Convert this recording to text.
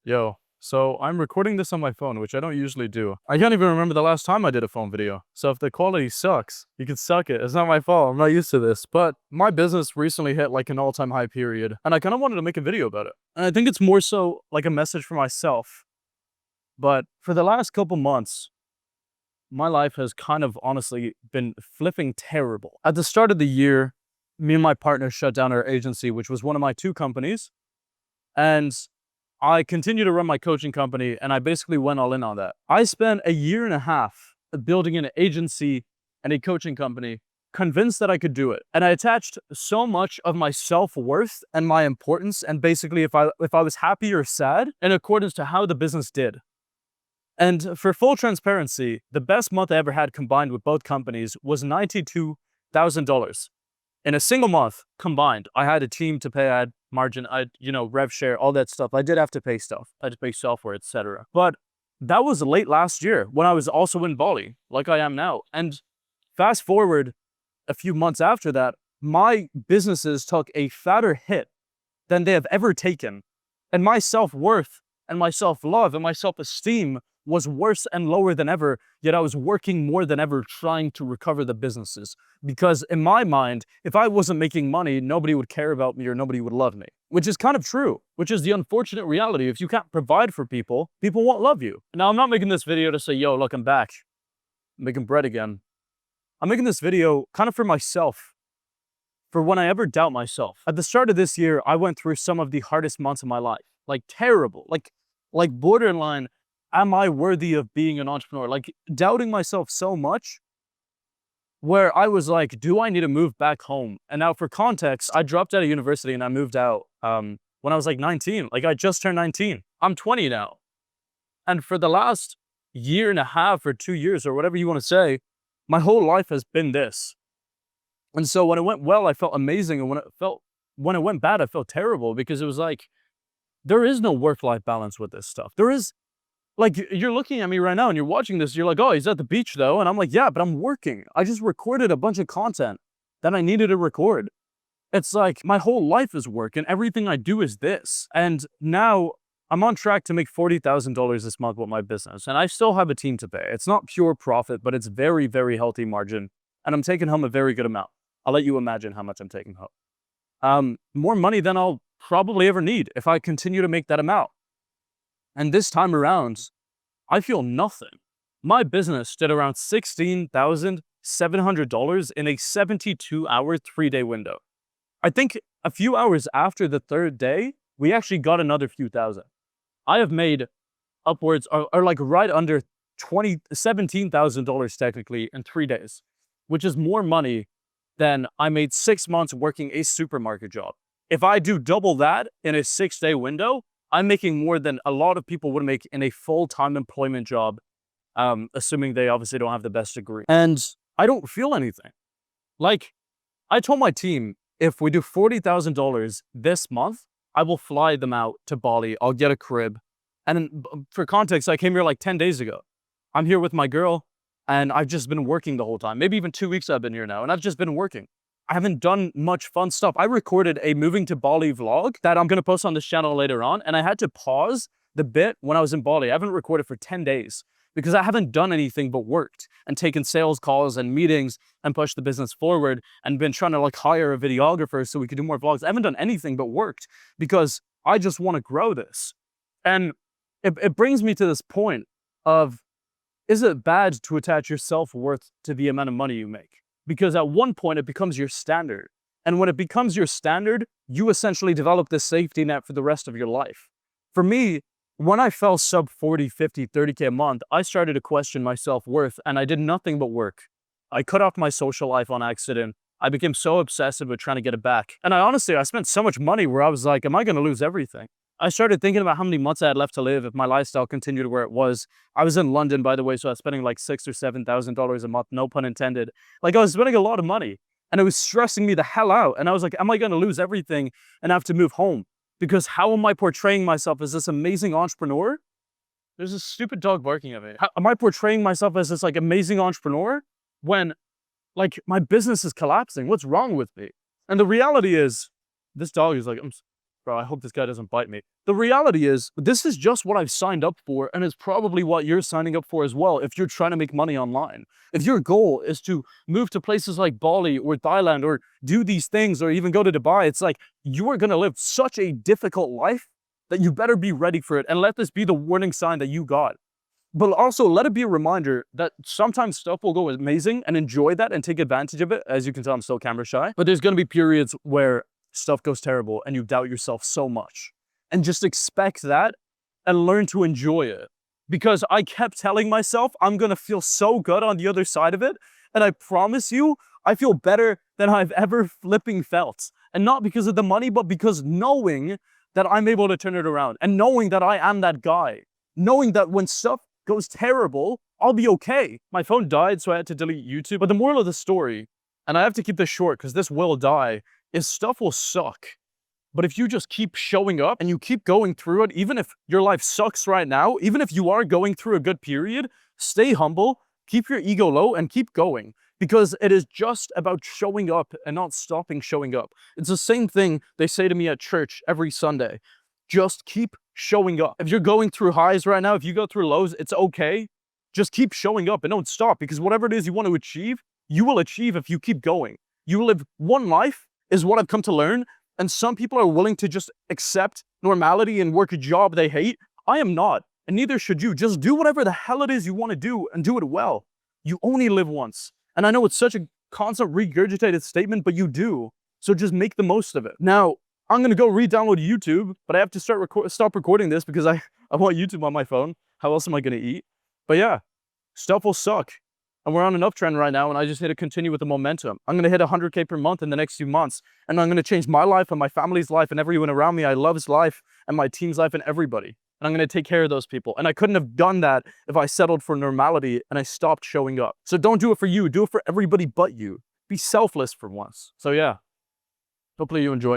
Yo, so I'm recording this on my phone, which I don't usually do. I can't even remember the last time I did a phone video. So if the quality sucks, you can suck it. It's not my fault. I'm not used to this. But my business recently hit like an all-time high period, and I kind of wanted to make a video about it. And I think it's more so like a message for myself. But for the last couple months, my life has kind of honestly been flipping terrible. At the start of the year, me and my partner shut down our agency, which was one of my two companies. And I continued to run my coaching company, and I basically went all in on that. I spent a year and a half building an agency and a coaching company, convinced that I could do it. And I attached so much of my self-worth and my importance, and basically if I was happy or sad, in accordance to how the business did. And for full transparency, the best month I ever had combined with both companies was $92,000. In a single month combined, I had a team to pay, I had margin, I had, rev share, all that stuff. I did have to pay stuff. I had to pay software, etc. But that was late last year when I was also in Bali, like I am now. And fast forward a few months after that, my businesses took a fatter hit than they have ever taken. And my self-worth and my self-love and my self-esteem was worse and lower than ever, yet I was working more than ever trying to recover the businesses. Because in my mind, if I wasn't making money, nobody would care about me or nobody would love me. Which is kind of true, which is the unfortunate reality. If you can't provide for people, people won't love you. Now, I'm not making this video to say, yo, look, I'm back. I'm making bread again. I'm making this video kind of for myself, for when I ever doubt myself. At the start of this year, I went through some of the hardest months of my life. Like terrible, like borderline, am I worthy of being an entrepreneur? Like doubting myself so much where I was like, do I need to move back home? And now for context, I dropped out of university and I moved out when I was like 19. Like I just turned 19. I'm 20 now. And for the last year and a half or 2 years or whatever you want to say, my whole life has been this. And so when it went well, I felt amazing. And when it went bad, I felt terrible because it was like, there is no work-life balance with this stuff. There is, like, you're looking at me right now and you're watching this, you're like, oh, he's at the beach though. And I'm like, yeah, but I'm working. I just recorded a bunch of content that I needed to record. It's like my whole life is work and everything I do is this. And now I'm on track to make $40,000 this month with my business. And I still have a team to pay. It's not pure profit, but it's very, very healthy margin. And I'm taking home a very good amount. I'll let you imagine how much I'm taking home. More money than I'll probably ever need if I continue to make that amount. And this time around, I feel nothing. My business did around $16,700 in a 72-hour, 3-day window. I think a few hours after the third day, we actually got another few thousand. I have made upwards, or like right under $17,000 technically in 3 days, which is more money than I made 6 months working a supermarket job. If I do double that in a 6-day window, I'm making more than a lot of people would make in a full-time employment job, assuming they obviously don't have the best degree. And I don't feel anything. Like, I told my team, if we do $40,000 this month, I will fly them out to Bali. I'll get a crib. And for context, I came here like 10 days ago. I'm here with my girl, and I've just been working the whole time. Maybe even 2 weeks I've been here now, and I've just been working. I haven't done much fun stuff. I recorded a moving to Bali vlog that I'm going to post on this channel later on. And I had to pause the bit when I was in Bali. I haven't recorded for 10 days because I haven't done anything but worked and taken sales calls and meetings and pushed the business forward and been trying to like hire a videographer so we could do more vlogs. I haven't done anything but worked because I just want to grow this. And it brings me to this point of, is it bad to attach your self-worth to the amount of money you make? Because at one point it becomes your standard. And when it becomes your standard, you essentially develop this safety net for the rest of your life. For me, when I fell sub 40, 50, 30K a month, I started to question my self-worth and I did nothing but work. I cut off my social life on accident. I became so obsessive with trying to get it back. And I spent so much money where I was like, am I going to lose everything? I started thinking about how many months I had left to live if my lifestyle continued where it was. I was in London, by the way, so I was spending like $6,000 or $7,000 a month, no pun intended. Like I was spending a lot of money and it was stressing me the hell out. And I was like, am I going to lose everything and have to move home? Because how am I portraying myself as this amazing entrepreneur? There's a stupid dog barking at me. How am I portraying myself as this like amazing entrepreneur when like my business is collapsing? What's wrong with me? And the reality is this dog is like, Bro, I hope this guy doesn't bite me. The reality is, this is just what I've signed up for, and it's probably what you're signing up for as well if you're trying to make money online. If your goal is to move to places like Bali or Thailand or do these things or even go to Dubai, it's like you are going to live such a difficult life that you better be ready for it, and let this be the warning sign that you got. But also let it be a reminder that sometimes stuff will go amazing, and enjoy that and take advantage of it. As you can tell, I'm still camera shy, but there's going to be periods where stuff goes terrible and you doubt yourself so much, and just expect that and learn to enjoy it. Because I kept telling myself I'm going to feel so good on the other side of it. And I promise you, I feel better than I've ever flipping felt. And not because of the money, but because knowing that I'm able to turn it around, and knowing that I am that guy, knowing that when stuff goes terrible, I'll be okay. My phone died, so I had to delete YouTube. But the moral of the story, and I have to keep this short because this will die, is stuff will suck. But if you just keep showing up and you keep going through it, even if your life sucks right now, even if you are going through a good period, stay humble, keep your ego low, and keep going. Because it is just about showing up and not stopping showing up. It's the same thing they say to me at church every Sunday. Just keep showing up. If you're going through highs right now, if you go through lows, it's okay. Just keep showing up and don't stop, because whatever it is you want to achieve, you will achieve if you keep going. You live one life, is what I've come to learn. And some people are willing to just accept normality and work a job they hate. I am not, and neither should you. Just do whatever the hell it is you want to do, and do it well. You only live once. And I know it's such a constant regurgitated statement, but you do. So just make the most of it. Now, I'm going to go re-download YouTube, but I have to stop recording this because I want YouTube on my phone. How else am I going to eat? But yeah, stuff will suck. And we're on an uptrend right now, and I just need to continue with the momentum. I'm going to hit 100K per month in the next few months, and I'm going to change my life and my family's life and everyone around me I love's life and my team's life and everybody. And I'm going to take care of those people. And I couldn't have done that if I settled for normality and I stopped showing up. So don't do it for you. Do it for everybody but you. Be selfless for once. So yeah, hopefully you enjoy.